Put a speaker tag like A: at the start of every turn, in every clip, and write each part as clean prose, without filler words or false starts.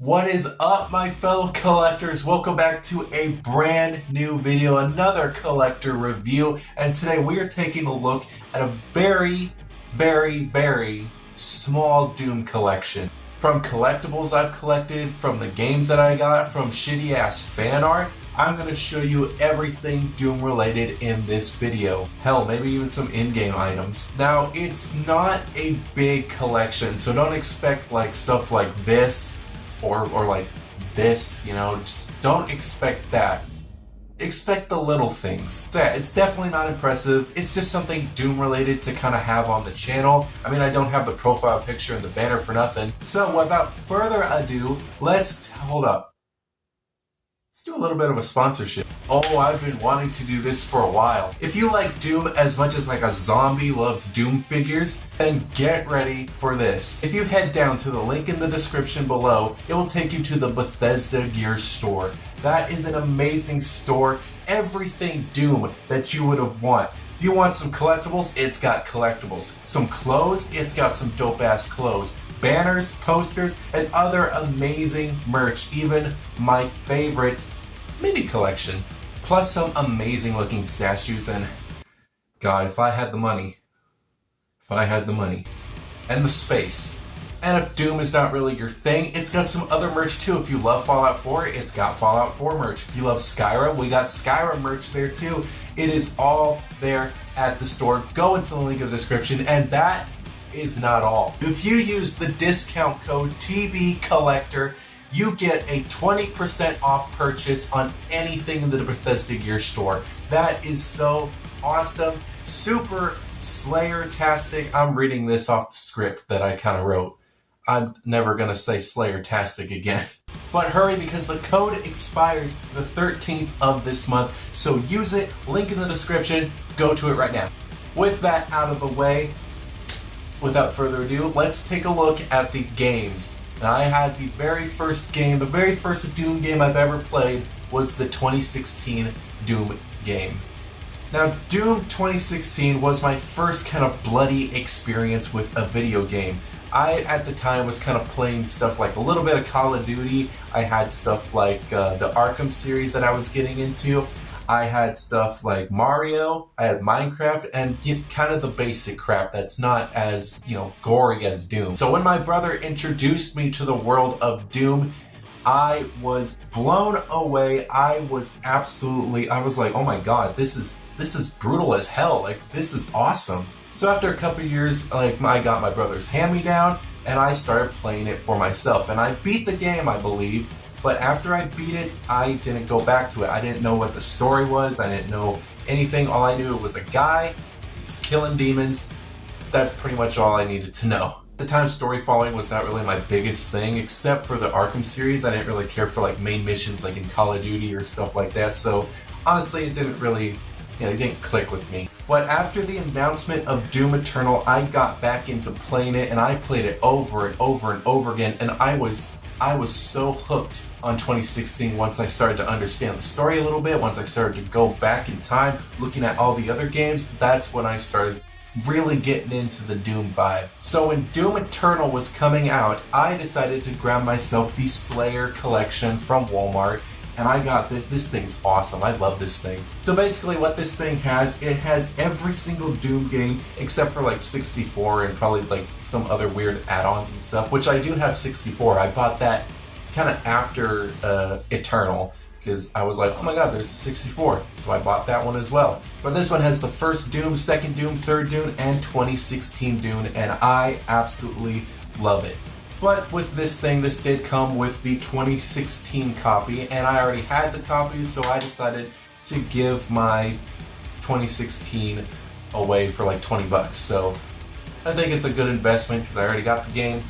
A: What is up, my fellow collectors? Welcome back to a brand new video, another collector review, and today we are taking a look at a very small Doom collection. From collectibles I've collected, from the games that I got, from shitty ass fan art, I'm going to show you everything Doom related in this video. Hell, maybe even some in-game items. Now, it's not a big collection, so don't expect like stuff like this or like this, you know, just don't expect that. Expect the little things. So yeah, it's definitely not impressive. It's just something Doom related to kind of have on the channel. I mean, I don't have the profile picture and the banner for nothing. So without further ado, hold up. Let's do a little bit of a sponsorship. Oh, I've been wanting to do this for a while. If you like Doom as much as like a zombie loves Doom figures, then get ready for this. If you head down to the link in the description below, it will take you to the Bethesda gear store. That is an amazing store. Everything Doom that you would have want. If you want some collectibles, it's got collectibles. Some clothes, it's got some dope ass clothes. Banners, posters, and other amazing merch. Even my favorite mini collection. Plus some amazing looking statues, and God, if I had the money. And the space. And if Doom is not really your thing, it's got some other merch too. If you love Fallout 4, it's got Fallout 4 merch. If you love Skyrim, we got Skyrim merch there too. It is all there at the store. Go into the link in the description, and that is not all. If you use the discount code TBCollector, you get a 20% off purchase on anything in the Bethesda gear store. That is so awesome. Super Slayer-tastic. I'm reading this off the script that I kind of wrote. I'm never going to say Slayer-tastic again. But hurry, because the code expires the 13th of this month. So use it. Link in the description. Go to it right now. With that out of the way, without further ado, let's take a look at the games. Now, I had the very first game, the very first Doom game I've ever played was the 2016 Doom game. Now, Doom 2016 was my first kind of bloody experience with a video game. I, at the time, was kind of playing stuff like a little bit of Call of Duty. I had stuff like the Arkham series that I was getting into. I had stuff like Mario, I had Minecraft, and kind of the basic crap that's not as, you know, gory as Doom. So when my brother introduced me to the world of Doom, I was blown away. I was like, oh my God, this is brutal as hell. Like, this is awesome. So after a couple years, like, I got my brother's hand-me-down, and I started playing it for myself. And I beat the game, I believe. But after I beat it, I didn't go back to it. I didn't know what the story was. I didn't know anything. All I knew it was a guy, he was killing demons. That's pretty much all I needed to know. At the time, story following was not really my biggest thing, except for the Arkham series. I didn't really care for like main missions like in Call of Duty or stuff like that. So honestly, it didn't really, you know, it didn't click with me. But after the announcement of Doom Eternal, I got back into playing it, and I played it over and over and over again, and I was so hooked on 2016 once I started to understand the story a little bit, once I started to go back in time, looking at all the other games. That's when I started really getting into the Doom vibe. So when Doom Eternal was coming out, I decided to grab myself the Slayer collection from Walmart, and I got this. This thing's awesome. I love this thing. So basically what this thing has, it has every single Doom game except for like 64 and probably like some other weird add-ons and stuff, which I do have 64. I bought that kind of after Eternal, because I was like, oh my God, there's a 64. So I bought that one as well. But this one has the first Doom, second Doom, third Doom, and 2016 Doom, and I absolutely love it. But with this thing, this did come with the 2016 copy, and I already had the copy, so I decided to give my 2016 away for like 20 bucks. So I think it's a good investment because I already got the game.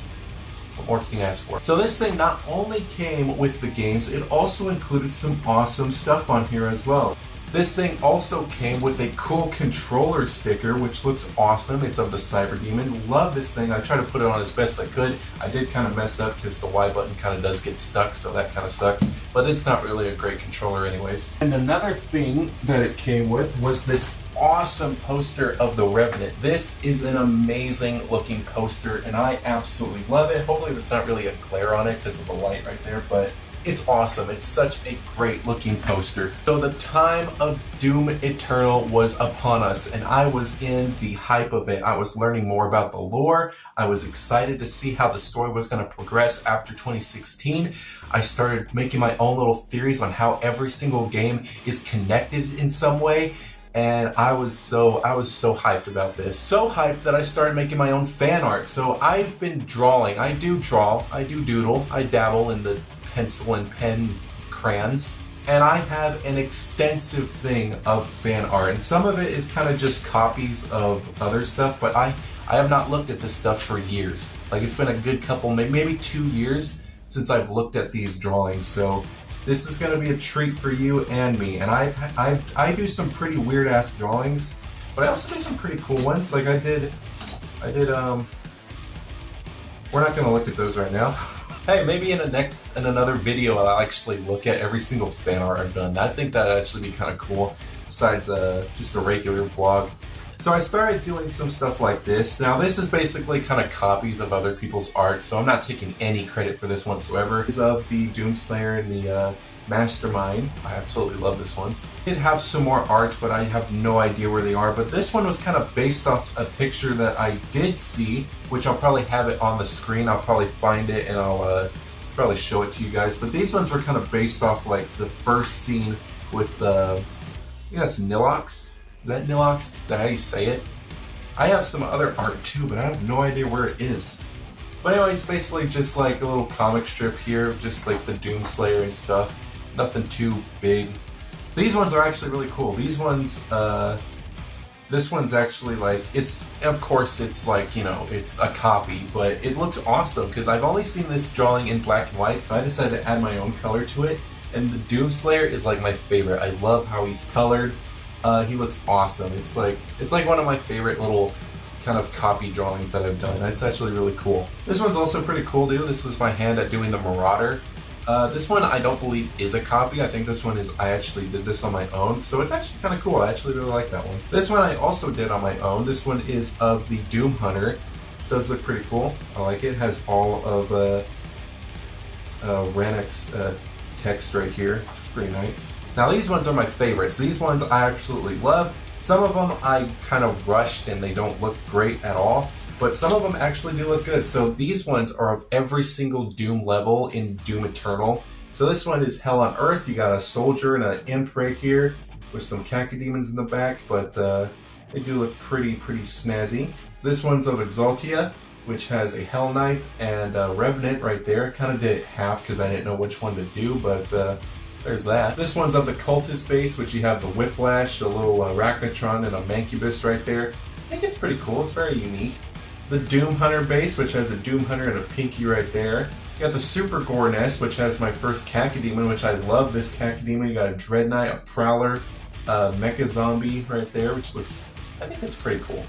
A: What more can you ask for? So this thing not only came with the games, it also included some awesome stuff on here as well. This thing also came with a cool controller sticker, which looks awesome. It's of the Cyber Demon. Love this thing. I tried to put it on as best I could. I did kind of mess up because the Y button kind of does get stuck, so that kind of sucks. But it's not really a great controller anyways. And another thing that it came with was this awesome poster of the Revenant. This is an amazing looking poster and I absolutely love it. Hopefully there's not really a glare on it because of the light right there, but it's awesome. It's such a great looking poster. So the time of Doom Eternal was upon us and I was in the hype of it. I was learning more about the lore. I was excited to see how the story was going to progress after 2016. I started making my own little theories on how every single game is connected in some way. And I was so hyped about this. So hyped that I started making my own fan art. So I've been drawing. I do draw. I do doodle. I dabble in the pencil and pen crayons. And I have an extensive thing of fan art. And some of it is kind of just copies of other stuff. But I have not looked at this stuff for years. Like it's been a good couple, maybe 2 years since I've looked at these drawings. So this is going to be a treat for you and me. And I do some pretty weird ass drawings, but I also do some pretty cool ones. Like I did we're not going to look at those right now. Hey, maybe in another video I'll actually look at every single fan art I've done. I think that'd actually be kind of cool, besides just a regular vlog. So I started doing some stuff like this. Now this is basically kind of copies of other people's art, so I'm not taking any credit for this whatsoever. This is of the Doomslayer and the Mastermind. I absolutely love this one. I did have some more art, but I have no idea where they are. But this one was kind of based off a picture that I did see, which I'll probably have it on the screen. I'll probably find it and I'll probably show it to you guys. But these ones were kind of based off like the first scene with I guess Nilox. Is that Nilox? Is that how you say it? I have some other art too, but I have no idea where it is. But anyways, basically just like a little comic strip here, just like the Doomslayer and stuff. Nothing too big. These ones are actually really cool. These ones, this one's actually like, of course it's like, you know, it's a copy, but it looks awesome because I've only seen this drawing in black and white, so I decided to add my own color to it. And the Doomslayer is like my favorite. I love how he's colored. He looks awesome. It's like one of my favorite little kind of copy drawings that I've done. It's actually really cool. This one's also pretty cool too. This was my hand at doing the Marauder. This one I don't believe is a copy. I think this one is, I actually did this on my own. So it's actually kind of cool. I actually really like that one. This one I also did on my own. This one is of the Doom Hunter. It does look pretty cool. I like it. It has all of Ranek's text right here. It's pretty nice. Now these ones are my favorites. These ones I absolutely love. Some of them I kind of rushed and they don't look great at all, but some of them actually do look good. So these ones are of every single Doom level in Doom Eternal. So this one is Hell on Earth. You got a soldier and an imp right here with some cacodemons in the back, but they do look pretty snazzy. This one's of Exaltia, which has a Hell Knight and a Revenant right there. I kind of did it half because I didn't know which one to do, but there's that. This one's of the Cultist base, which you have the Whiplash, a little Arachnotron, and a Mancubus right there. I think it's pretty cool. It's very unique. The Doom Hunter base, which has a Doom Hunter and a Pinky right there. You got the Super Gore Nest, which has my first Cacodemon, which I love this Cacodemon. You got a Dread Knight, a Prowler, a Mecha Zombie right there, which looks, I think that's pretty cool.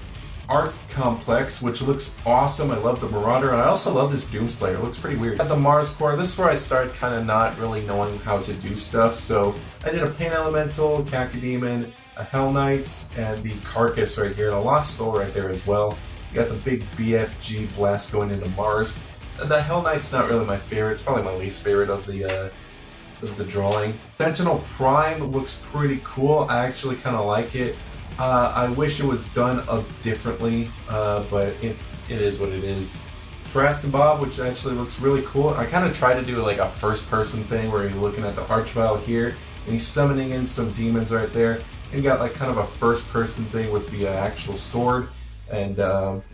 A: Arc Complex, which looks awesome. I love the Marauder, and I also love this Doomslayer. It looks pretty weird. At the Mars Core, this is where I started kind of not really knowing how to do stuff. So I did a Pain Elemental, Cacodemon, a Hell Knight, and the Carcass right here, and a Lost Soul right there as well. You got the big BFG blast going into Mars. The Hell Knight's not really my favorite. It's probably my least favorite of the drawing. Sentinel Prime looks pretty cool. I actually kind of like it. I wish it was done differently, but it is what it is. Tarrasque Bob, which actually looks really cool. I kind of tried to do like a first-person thing where you're looking at the Archvile here, and he's summoning in some demons right there. And you got like kind of a first-person thing with the actual sword and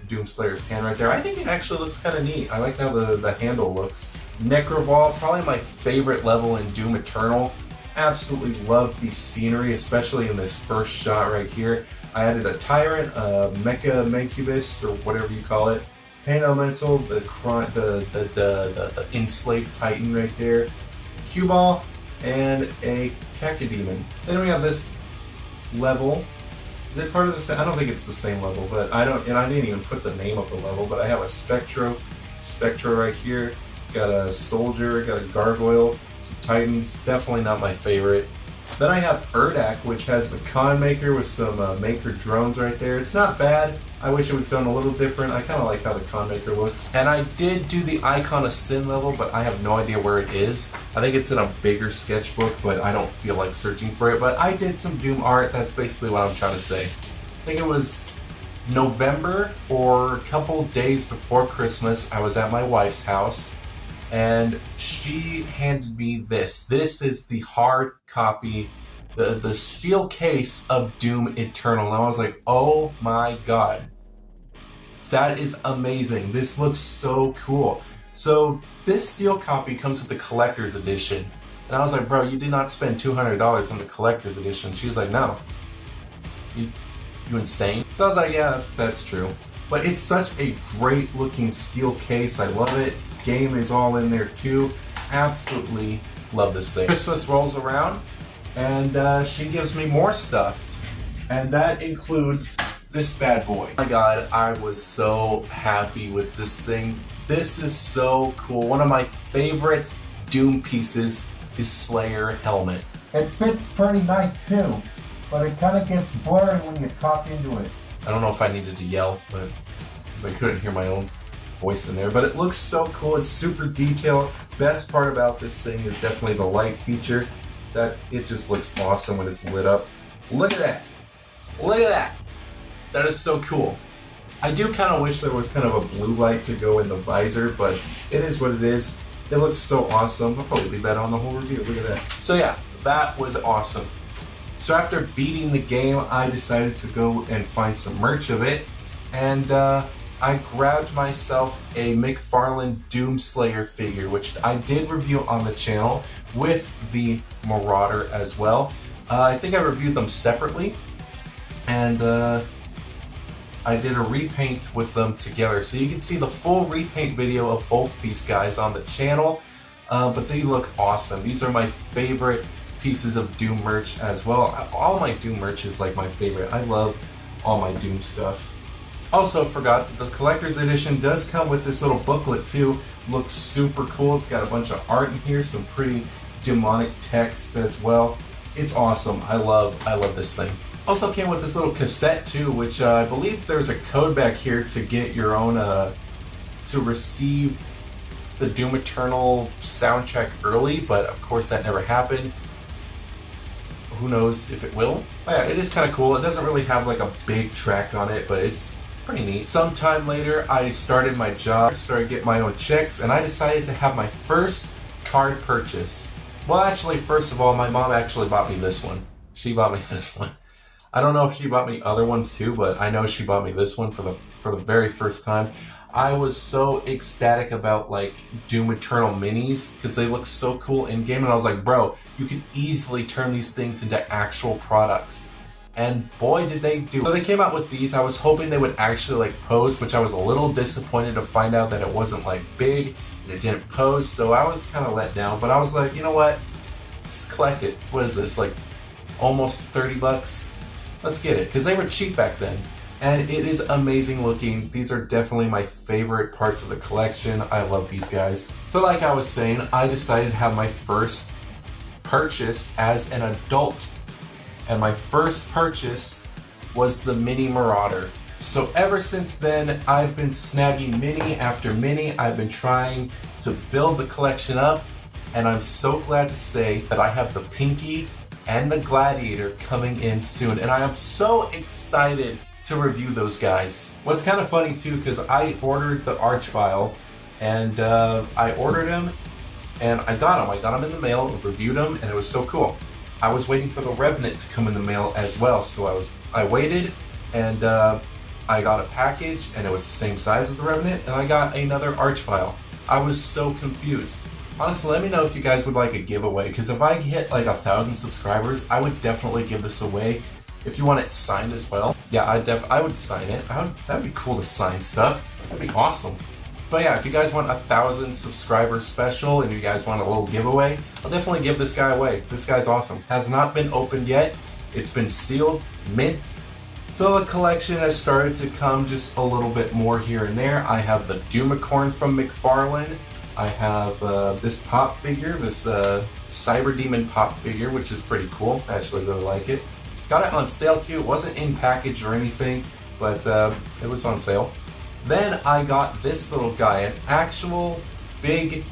A: Doomslayer's hand right there. I think it actually looks kind of neat. I like how the handle looks. Necrovault, probably my favorite level in Doom Eternal. Absolutely love the scenery, especially in this first shot right here. I added a Tyrant, a Mecha Mancubus, or whatever you call it, Pain Elemental, the Enslaved Titan right there, Cue-Ball, and a Cacodemon. Then we have this level. Is it part of the same? I don't think it's the same level, but I didn't even put the name of the level, but I have a Spectro right here. Got a Soldier, got a Gargoyle. Titans, definitely not my favorite. Then I have Erdak, which has the Con Maker with some Maker drones right there. It's not bad. I wish it was done a little different. I kind of like how the Con Maker looks. And I did do the Icon of Sin level, but I have no idea where it is. I think it's in a bigger sketchbook, but I don't feel like searching for it. But I did some Doom art. That's basically what I'm trying to say. I think it was November or a couple days before Christmas. I was at my wife's house, and she handed me this. This is the hard copy, the steel case of Doom Eternal. And I was like, oh my god. That is amazing. This looks so cool. So this steel copy comes with the collector's edition. And I was like, bro, you did not spend $200 on the collector's edition. She was like, no. You insane? So I was like, yeah, that's true. But it's such a great looking steel case. I love it. Game is all in there too. Absolutely love this thing. Christmas rolls around and she gives me more stuff. And that includes this bad boy. Oh my god, I was so happy with this thing. This is so cool. One of my favorite Doom pieces is Slayer helmet.
B: It fits pretty nice too, but it kind of gets blurry when you talk into it.
A: I don't know if I needed to yell, but because I couldn't hear my own voice in there, but it looks so cool. It's super detailed. Best part about this thing is definitely the light feature. That it just looks awesome when it's lit up. Look at that. Look at that. That is so cool. I do kind of wish there was kind of a blue light to go in the visor, but it is what it is. It looks so awesome. I'll probably leave that on the whole review. Look at that. So yeah, that was awesome. So after beating the game, I decided to go and find some merch of it, and I grabbed myself a McFarlane Doomslayer figure, which I did review on the channel with the Marauder as well. I think I reviewed them separately, and I did a repaint with them together. So you can see the full repaint video of both these guys on the channel, but they look awesome. These are my favorite pieces of Doom merch as well. All my Doom merch is like my favorite. I love all my Doom stuff. Also forgot that the collector's edition does come with this little booklet too. Looks super cool. It's got a bunch of art in here, some pretty demonic texts as well. It's awesome. I love this thing. Also came with this little cassette too, which I believe there's a code back here to get your own, to receive the Doom Eternal soundtrack early, but of course that never happened. Who knows if it will? But yeah, it is kind of cool. It doesn't really have like a big track on it, but it's pretty neat. Sometime later, I started my job, started getting my own checks, and I decided to have my first card purchase. Well, actually, first of all, my mom actually bought me this one. She bought me this one. I don't know if she bought me other ones too, but I know she bought me this one for the very first time. I was so ecstatic about like Doom Eternal minis because they look so cool in game, and I was like, bro, you can easily turn these things into actual products. And boy, did they do it. So they came out with these. I was hoping they would actually like pose, which I was a little disappointed to find out that it wasn't like big and it didn't pose. So I was kind of let down, but I was like, you know what? Just collect it. What is this? Like almost 30 bucks? Let's get it. Because they were cheap back then. And it is amazing looking. These are definitely my favorite parts of the collection. I love these guys. So like I was saying, I decided to have my first purchase as an adult. And my first purchase was the Mini Marauder. So ever since then, I've been snagging mini after mini. I've been trying to build the collection up, and I'm so glad to say that I have the Pinky and the Gladiator coming in soon, and I am so excited to review those guys. What's kind of funny too, because I ordered the Archvile, and I ordered him, and I got him. I got him in the mail, reviewed him, and it was so cool. I was waiting for the Revenant to come in the mail as well, so I waited, and I got a package, and it was the same size as the Revenant, and I got another Archvile. I was so confused. Honestly, let me know if you guys would like a giveaway, because if I hit like 1,000 subscribers, I would definitely give this away. If you want it signed as well, yeah, I would sign it. That'd be cool to sign stuff. That'd be awesome. But yeah, if you guys want 1,000 subscribers special and you guys want a little giveaway, I'll definitely give this guy away. This guy's awesome. Has not been opened yet. It's been sealed, mint. So the collection has started to come just a little bit more here and there. I have the Doomicorn from McFarlane. I have this pop figure, this Cyber Demon pop figure, which is pretty cool. I actually really like it. Got it on sale too. It wasn't in package or anything, but it was on sale. Then I got this little guy, an actual big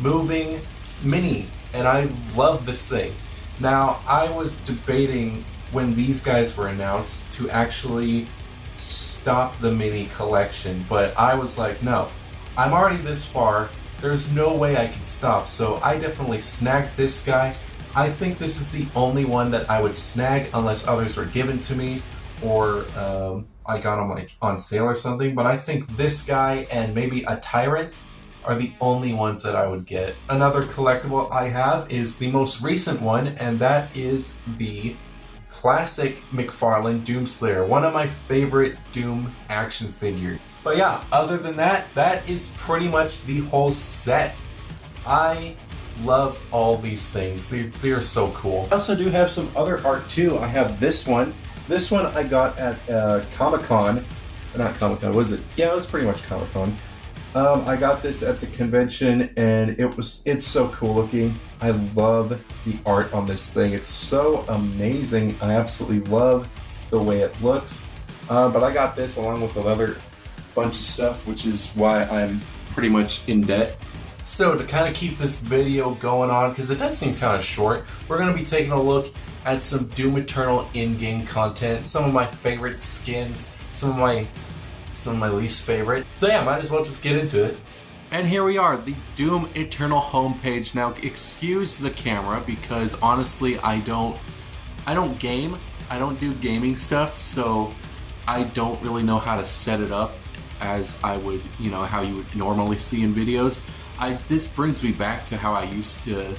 A: moving mini, and I love this thing. Now, I was debating when these guys were announced to actually stop the mini collection, but I was like, no, I'm already this far, there's no way I can stop, so I definitely snagged this guy. I think this is the only one that I would snag unless others were given to me, or I got them like on sale or something, but I think this guy and maybe a Tyrant are the only ones that I would get. Another collectible I have is the most recent one, and that is the classic McFarlane Doomslayer, one of my favorite Doom action figures. But yeah, other than that, that is pretty much the whole set. I love all these things. They are so cool. I also do have some other art too. I have this one. This one I got at Comic-Con. Not Comic-Con, was it? Yeah, it was pretty much Comic-Con. I got this at the convention, and it's so cool looking. I love the art on this thing. It's so amazing. I absolutely love the way it looks. But I got this along with another bunch of stuff, which is why I'm pretty much in debt. So to kind of keep this video going on, because it does seem kind of short, we're going to be taking a look at some Doom Eternal in-game content, some of my favorite skins, some of my least favorite. So yeah, might as well just get into it. And here we are, the Doom Eternal homepage. Now, excuse the camera because honestly, I don't game. I don't do gaming stuff, so I don't really know how to set it up as I would, how you would normally see in videos. This brings me back to how I used to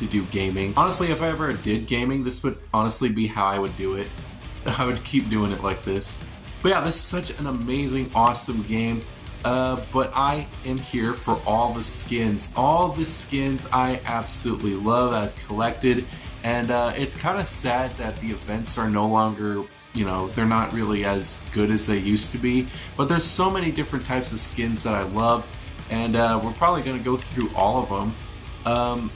A: do gaming. Honestly, if I ever did gaming, this would honestly be how I would do it. I would keep doing it like this. But yeah, this is such an amazing, awesome game. But I am here for all the skins. All the skins I absolutely love, I've collected. And it's kind of sad that the events are no longer, they're not really as good as they used to be. But there's so many different types of skins that I love. And we're probably going to go through all of them.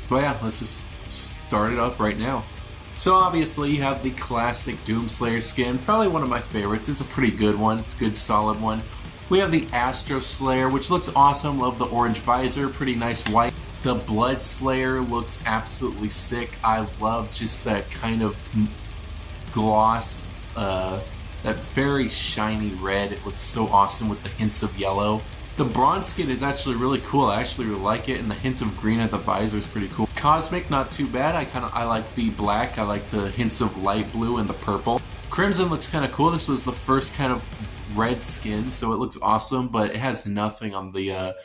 A: But yeah, let's just start it up right now. So obviously you have the classic Doomslayer skin, probably one of my favorites. It's a pretty good one, it's a good solid one. We have the Astro Slayer, which looks awesome, love the orange visor, pretty nice white. The Blood Slayer looks absolutely sick. I love just that kind of gloss, that very shiny red. It looks so awesome with the hints of yellow. The bronze skin is actually really cool. I actually really like it, and the hint of green at the visor is pretty cool. Cosmic, not too bad. I like the black. I like the hints of light blue and the purple. Crimson looks kind of cool. This was the first kind of red skin, so it looks awesome, but it has nothing on the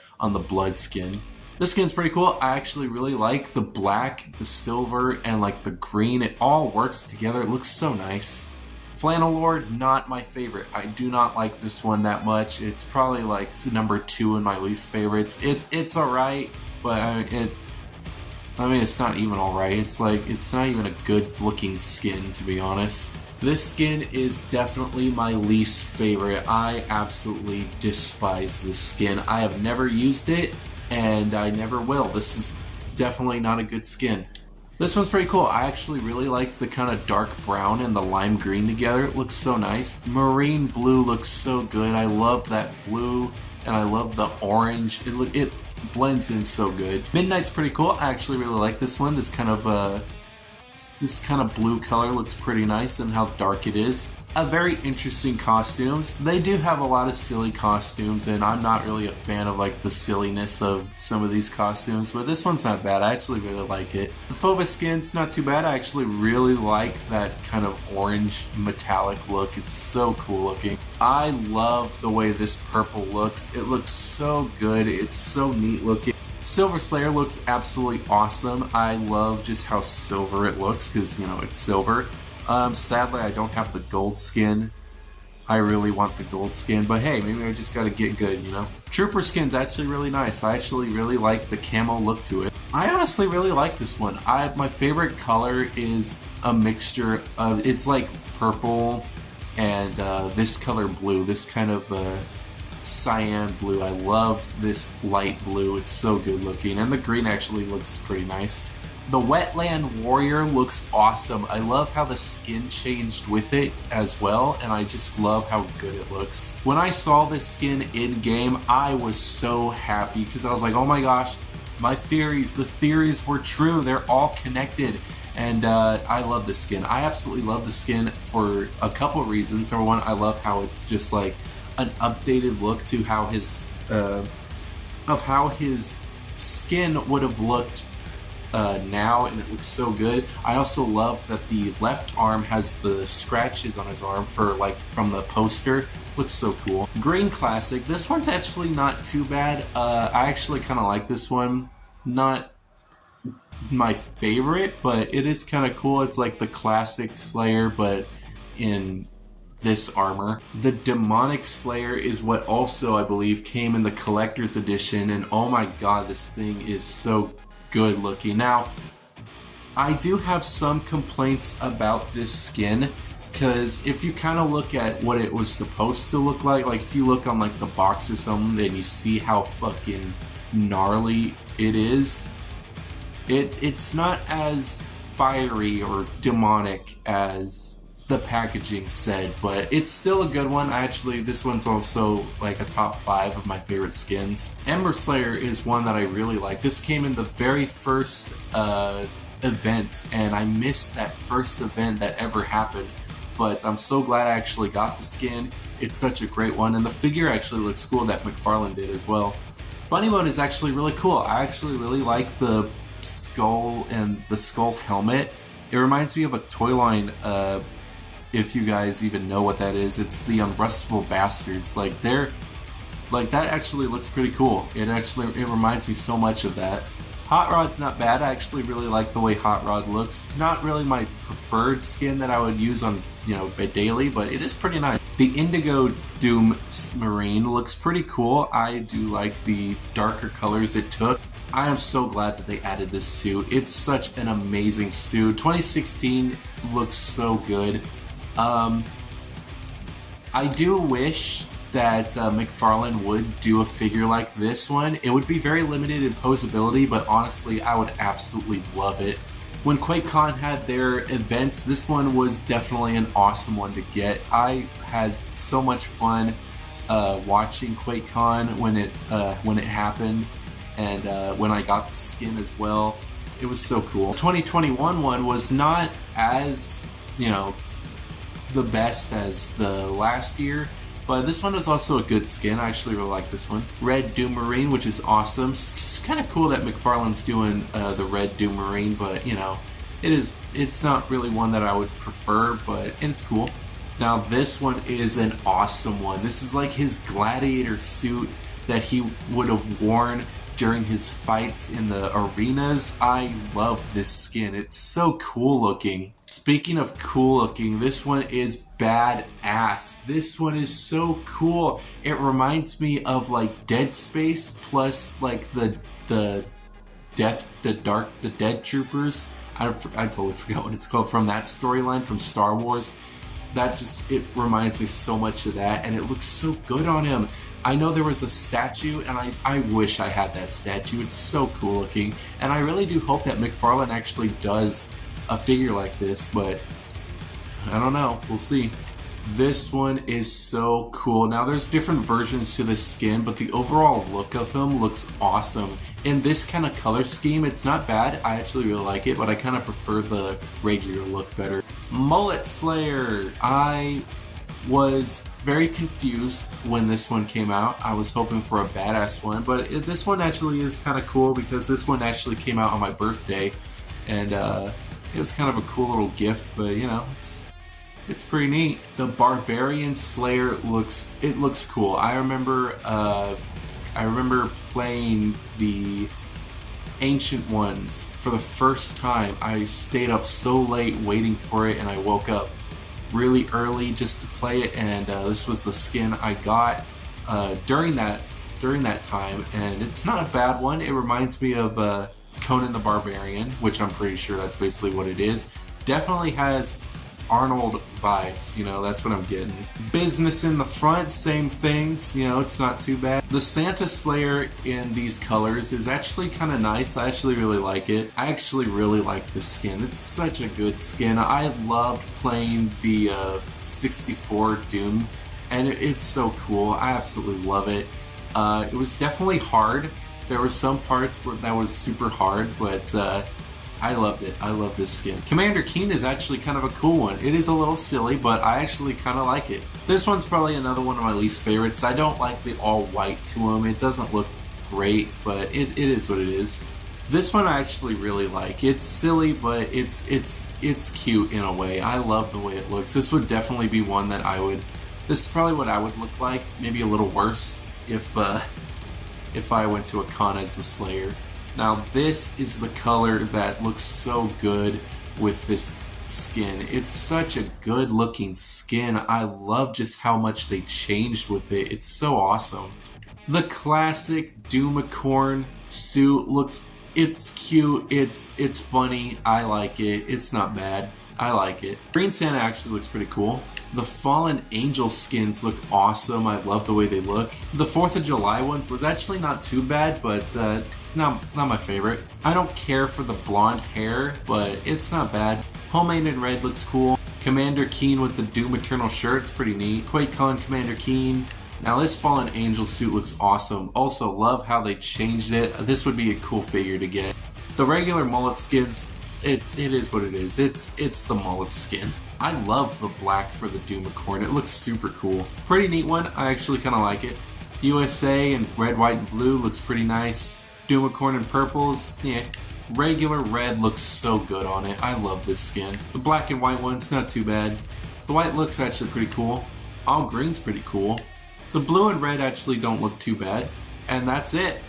A: blood skin. This skin's pretty cool. I actually really like the black, the silver, and like the green. It all works together. It looks so nice. Flannel Lord, not my favorite. I do not like this one that much. It's probably like number 2 in my least favorites. It's alright, but it's not even alright. It's not even a good looking skin, to be honest. This skin is definitely my least favorite. I absolutely despise this skin. I have never used it, and I never will. This is definitely not a good skin. This one's pretty cool. I actually really like the kind of dark brown and the lime green together. It looks so nice. Marine blue looks so good. I love that blue, and I love the orange. It blends in so good. Midnight's pretty cool. I actually really like this one. This kind of blue color looks pretty nice, and how dark it is. A very interesting costumes. They do have a lot of silly costumes, and I'm not really a fan of like the silliness of some of these costumes, but this one's not bad. I actually really like it. The Phobos skin's not too bad. I actually really like that kind of orange metallic look. It's so cool looking. I love the way this purple looks. It looks so good. It's so neat looking. Silver Slayer looks absolutely awesome. I love just how silver it looks because, it's silver. Sadly, I don't have the gold skin. I really want the gold skin, but hey, maybe I just gotta get good, Trooper skin's actually really nice. I actually really like the camo look to it. I honestly really like this one. My favorite color is a mixture of, it's like purple and this color blue, this kind of cyan blue. I love this light blue. It's so good looking, and the green actually looks pretty nice. The Wetland Warrior looks awesome. I love how the skin changed with it as well, and I just love how good it looks. When I saw this skin in-game, I was so happy because I was like, oh my gosh, the theories were true. They're all connected, and I love this skin. I absolutely love the skin for a couple of reasons. Number one, I love how it's just like an updated look to how his skin would have looked now, and it looks so good. I also love that the left arm has the scratches on his arm from the poster. Looks so cool. Green Classic. This one's actually not too bad. I actually kind of like this one. Not my favorite, but it is kind of cool. It's like the classic Slayer, but in this armor. The Demonic Slayer is what also, I believe, came in the collector's edition, and oh my god, this thing is so good looking. Now, I do have some complaints about this skin, because if you kind of look at what it was supposed to look like if you look on like the box or something and you see how fucking gnarly it is, it's not as fiery or demonic as the packaging said, but it's still a good one. This one's also like a top 5 of my favorite skins. Ember Slayer is one that I really like. This came in the very first event, and I missed that first event that ever happened, but I'm so glad I actually got the skin. It's such a great one, and the figure actually looks cool that McFarlane did as well. Funny Bone is actually really cool. I actually really like the skull and the skull helmet. It reminds me of a toy line, if you guys even know what that is. It's the Unrustable Bastards. That actually looks pretty cool. It reminds me so much of that. Hot Rod's not bad. I actually really like the way Hot Rod looks. Not really my preferred skin that I would use on, daily, but it is pretty nice. The Indigo Doom Marine looks pretty cool. I do like the darker colors it took. I am so glad that they added this suit. It's such an amazing suit. 2016 looks so good. I do wish that McFarlane would do a figure like this one. It would be very limited in posability, but honestly, I would absolutely love it. When QuakeCon had their events, this one was definitely an awesome one to get. I had so much fun watching QuakeCon when it happened, and when I got the skin as well. It was so cool. The 2021 one was not as, the best as the last year, but this one is also a good skin. I actually really like this one. Red Doom Marine, which is awesome. It's kind of cool that McFarlane's doing the Red Doom Marine, but it's not really one that I would prefer, but it's cool. Now this one is an awesome one. This is like his gladiator suit that he would have worn during his fights in the arenas. I love this skin. It's so cool looking. Speaking of cool looking, this one is badass. This one is so cool. It reminds me of like Dead Space plus like the Dead Troopers. I totally forgot what it's called, from that storyline from Star Wars. It reminds me so much of that, and it looks so good on him. I know there was a statue, and I wish I had that statue. It's so cool looking, and I really do hope that McFarlane actually does a figure like this, but I don't know. We'll see. This one is so cool. Now there's different versions to this skin, but the overall look of him looks awesome. In this kind of color scheme, it's not bad. I actually really like it, but I kind of prefer the regular look better. Mullet Slayer. I was very confused when this one came out. I was hoping for a badass one, but this one actually is kind of cool because this one actually came out on my birthday, and it was kind of a cool little gift, but it's pretty neat. The Barbarian Slayer looks cool. I remember playing the Ancient Ones for the first time. I stayed up so late waiting for it, and I woke up really early just to play it, and this was the skin I got during that time, and it's not a bad one. It reminds me of Conan the Barbarian, which I'm pretty sure that's basically what it is. Definitely has Arnold vibes, you know, that's what I'm getting. Business in the front, same things, you know, it's not too bad. The Santa Slayer in these colors is actually kind of nice. I actually really like it. I actually really like this skin. It's such a good skin. I loved playing the 64 Doom, and it's so cool. I absolutely love it. It was definitely hard. There were some parts where that was super hard, but I loved it. I love this skin. Commander Keen is actually kind of a cool one. It is a little silly, but I actually kind of like it. This one's probably another one of my least favorites. I don't like the all white to him. It doesn't look great, but it is what it is. This one I actually really like. It's silly, but it's cute in a way. I love the way it looks. This would definitely be one that I would. This is probably what I would look like. Maybe a little worse if I went to a con as the Slayer. Now this is the color that looks so good with this skin. It's such a good looking skin. I love just how much they changed with it. It's so awesome. The classic Doomicorn suit looks, it's cute, it's funny, I like it, it's not bad, I like it. Green Santa actually looks pretty cool. The Fallen Angel skins look awesome. I love the way they look. The 4th of July ones was actually not too bad, but it's not my favorite. I don't care for the blonde hair, but it's not bad. Homemade in Red looks cool. Commander Keen with the Doom Eternal shirt's pretty neat. QuakeCon Commander Keen. Now this Fallen Angel suit looks awesome. Also love how they changed it. This would be a cool figure to get. The regular mullet skins, it is what it is. It's the mullet skin. I love the black for the Doomicorn. It looks super cool. Pretty neat one. I actually kind of like it. USA in red, white, and blue looks pretty nice. Doomicorn in purples, yeah. Regular red looks so good on it. I love this skin. The black and white one's not too bad. The white looks actually pretty cool. All green's pretty cool. The blue and red actually don't look too bad. And that's it.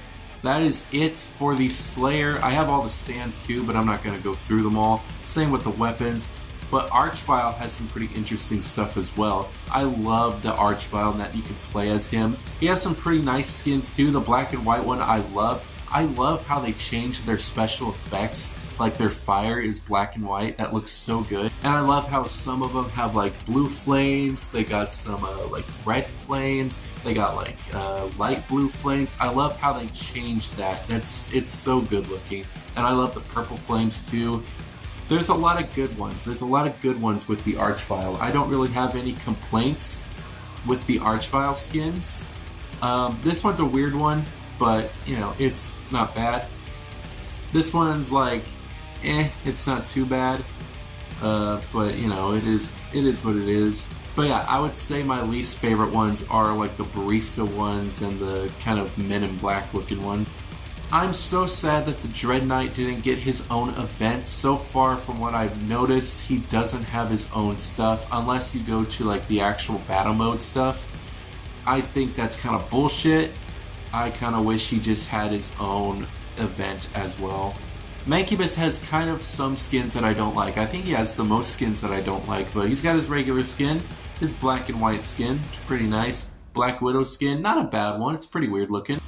A: That is it for the Slayer. I have all the stands too, but I'm not going to go through them all. Same with the weapons. But Archvile has some pretty interesting stuff as well. I love the Archvile and that you can play as him. He has some pretty nice skins too. The black and white one I love. I love how they change their special effects. Like their fire is black and white. That looks so good. And I love how some of them have like blue flames. They got some like red flames. They got like light blue flames. I love how they changed that. It's so good looking. And I love the purple flames too. There's a lot of good ones. There's a lot of good ones with the Archvile. I don't really have any complaints with the Archvile skins. This one's a weird one, but you know, it's not bad. This one's like, it's not too bad. But you know, it is what it is. But yeah, I would say my least favorite ones are like the barista ones and the kind of Men in Black looking one. I'm so sad that the Dread Knight didn't get his own event. So far from what I've noticed, he doesn't have his own stuff unless you go to like the actual battle mode stuff. I think that's kind of bullshit. I kind of wish he just had his own event as well. Mancubus has kind of some skins that I don't like. I think he has the most skins that I don't like, but he's got his regular skin, his black and white skin, which is pretty nice. Black Widow skin, not a bad one, it's pretty weird looking.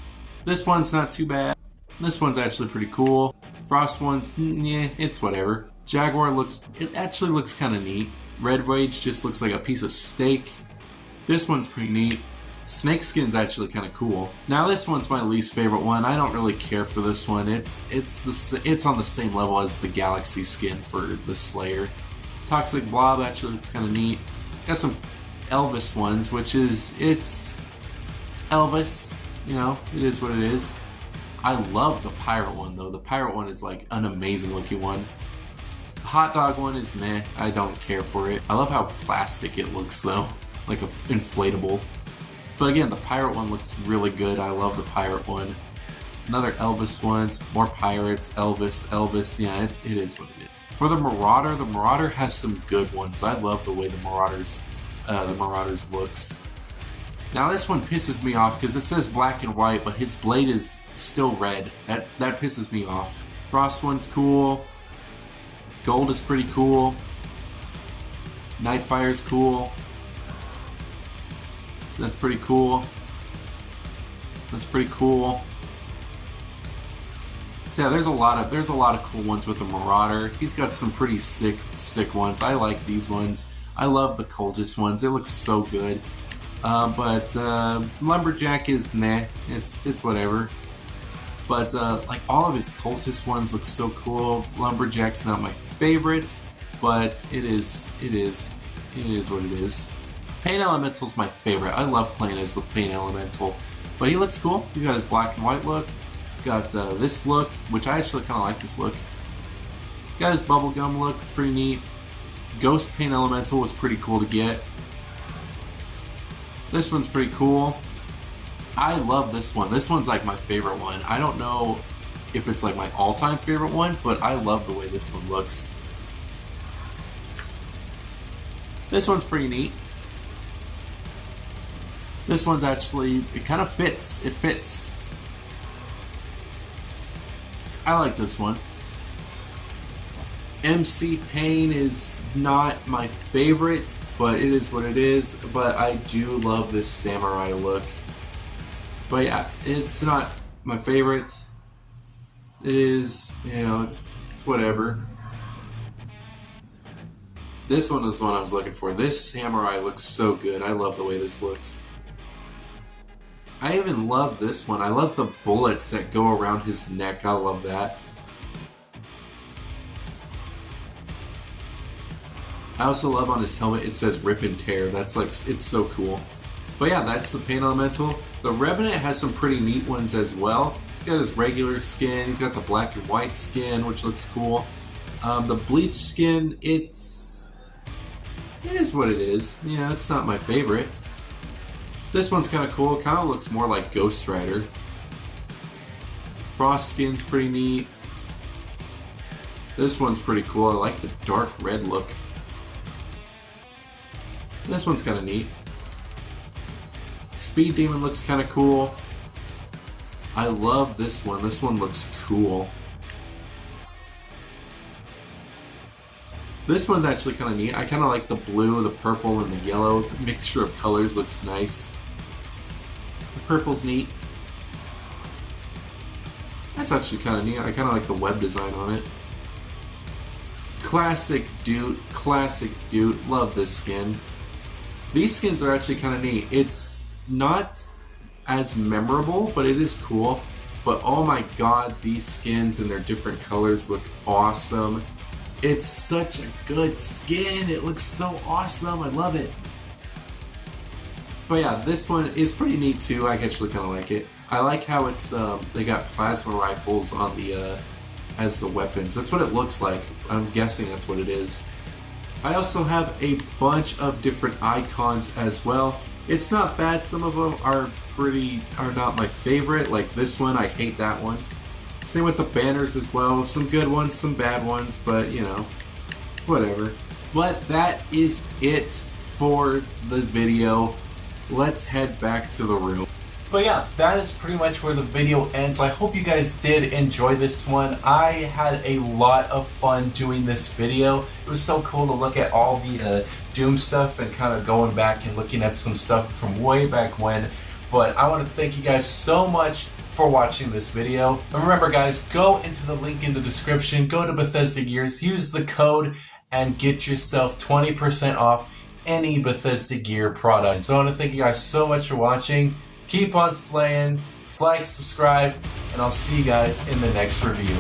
A: This one's not too bad. This one's actually pretty cool. Frost one's, yeah, it's whatever. Jaguar it actually looks kind of neat. Red Rage just looks like a piece of steak. This one's pretty neat. Snake skin's actually kind of cool. Now this one's my least favorite one. I don't really care for this one. It's on the same level as the Galaxy skin for the Slayer. Toxic Blob actually looks kind of neat. Got some Elvis ones, which is it's Elvis. You know, it is what it is. I love the Pirate one though. The Pirate one is like an amazing looking one. The Hot Dog one is meh. I don't care for it. I love how plastic it looks though, like an inflatable. But again, the Pirate one looks really good. I love the Pirate one. Another Elvis ones, more pirates, Elvis. Yeah, it is what it is. For the Marauder has some good ones. I love the way the Marauders looks. Now this one pisses me off because it says black and white, but his blade is still red. That pisses me off. Frost one's cool. Gold is pretty cool. Nightfire's cool. That's pretty cool. That's pretty cool. So yeah, there's a lot of cool ones with the Marauder. He's got some pretty sick ones. I like these ones. I love the Cultist ones. It looks so good. But Lumberjack is meh. It's whatever. But like all of his Cultist ones look so cool. Lumberjack's not my favorite, but it is what it is. Pain Elemental's my favorite. I love playing as the Pain Elemental. But he looks cool. He's got his black and white look. Got this look, which I actually kind of like this look. Got his bubblegum look, pretty neat. Ghost Pain Elemental was pretty cool to get. This one's pretty cool. I love this one. This one's like my favorite one. I don't know if it's like my all-time favorite one, but I love the way this one looks. This one's pretty neat. This one's actually, it kind of fits. It fits. I like this one. MC Pain is not my favorite, but it is what it is. But I do love this samurai look. But yeah, it's not my favorite. It is, you know, it's whatever. This one is the one I was looking for. This samurai looks so good. I love the way this looks. I even love this one. I love the bullets that go around his neck. I love that. I also love on his helmet it says Rip and Tear. That's like, it's so cool. But yeah, that's the Pain Elemental. The Revenant has some pretty neat ones as well. He's got his regular skin. He's got the black and white skin, which looks cool. The bleach skin, it is what it is. Yeah, it's not my favorite. This one's kind of cool. It kind of looks more like Ghost Rider. Frost skin's pretty neat. This one's pretty cool. I like the dark red look. This one's kind of neat. Speed Demon looks kind of cool. I love this one. This one looks cool. This one's actually kind of neat. I kind of like the blue, the purple, and the yellow. The mixture of colors looks nice. The purple's neat. That's actually kind of neat. I kind of like the web design on it. Classic dude. Classic dude. Love this skin. These skins are actually kind of neat. It's not as memorable, but it is cool. But oh my god, these skins and their different colors look awesome. It's such a good skin. It looks so awesome. I love it. But yeah, this one is pretty neat too. I actually kind of like it. I like how it's they got plasma rifles on the as the weapons. That's what it looks like. I'm guessing that's what it is. I also have a bunch of different icons as well. It's not bad. Some of them are not my favorite. Like this one, I hate that one. Same with the banners as well. Some good ones, some bad ones, but you know, it's whatever. But that is it for the video. Let's head back to the room. But yeah, that is pretty much where the video ends. I hope you guys did enjoy this one. I had a lot of fun doing this video. It was so cool to look at all the Doom stuff and kind of going back and looking at some stuff from way back when. But I want to thank you guys so much for watching this video. And remember guys, go into the link in the description, go to Bethesda Gears, use the code, and get yourself 20% off any Bethesda Gear product. So I want to thank you guys so much for watching. Keep on slaying, like, subscribe, and I'll see you guys in the next review.